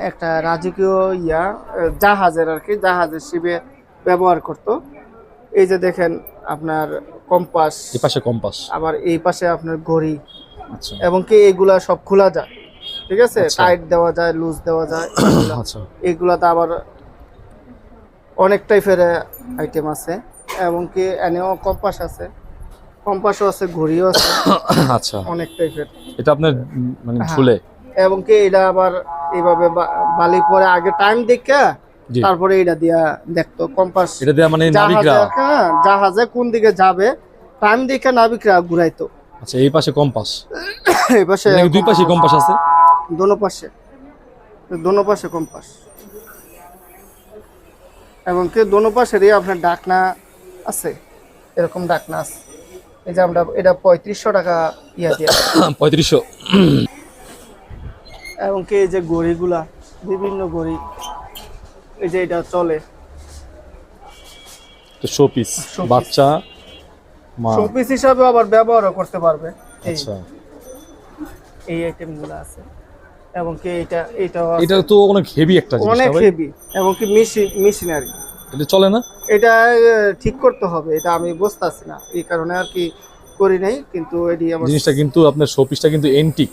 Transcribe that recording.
একটা রাজকীয় জাহাজের আর কি, জাহাজের শিবে ব্যবহার করত। এই যে দেখেন আপনার কম্পাস, এই পাশে কম্পাস, আবার এই পাশে আপনার ঘড়ি, আচ্ছা এবং কি এগুলা সব খোলা যায়, ঠিক আছে, আচ্ছা। টাইট দেওয়া যায়, লুজ দেওয়া যায়। আচ্ছা এগুলাতে আবার অনেক টাইপের আইটেম আছে, এবং কি এনেও কম্পাস আছে, কম্পাসও আছে, ঘড়িও আছে, আচ্ছা। অনেক টাইপের। এটা আপনার মানে হ্যাঁ। ঝুলে, এবং কি এটা আবার এইভাবে বালি পরে আগে টাইম দেখে জি। তারপরে এটা দিয়া দেখতো কম্পাস, এটা দেয়া মানে নাবিকরা, জাহাজে কোন দিকে যাবে টাইম দেখে নাবিকরা ঘুরাইতো। আচ্ছা এই পাশে কম্পাস, এই পাশে মানে দুই পাশে কম্পাস আছে, দোনো পাশে কম্পাস, এবং কি দোনো পাশেরই আপনার ডাকনা আছে, এরকম ডাকনা আছে। এই যে আমরা এটা 3500 টাকা ইয়া দিয়ে, 3500। এবং কি এই যে ঘড়িগুলা, বিভিন্ন ঘড়ি, এই যে এটা চলে তো শোপিস, বাচ্চা মা, শোপিস হিসাবে আবার ব্যবহারও করতে পারবে। আচ্ছা এই আইটেমগুলো আছে, এবং কি এটাও এটা তো অনেক হেভি একটা জিনিস, অনেক ভাই হেভি, এবং কি মেশিনারি। এটা চলে না, এটা ঠিক করতে হবে, এটা আমি বুঝতেছি না, এই কারণে আর কি করি নাই, কিন্তু এটি আমার জিনিসটা কিন্তু আপনার শোপিসটা কিন্তু এন্টিক।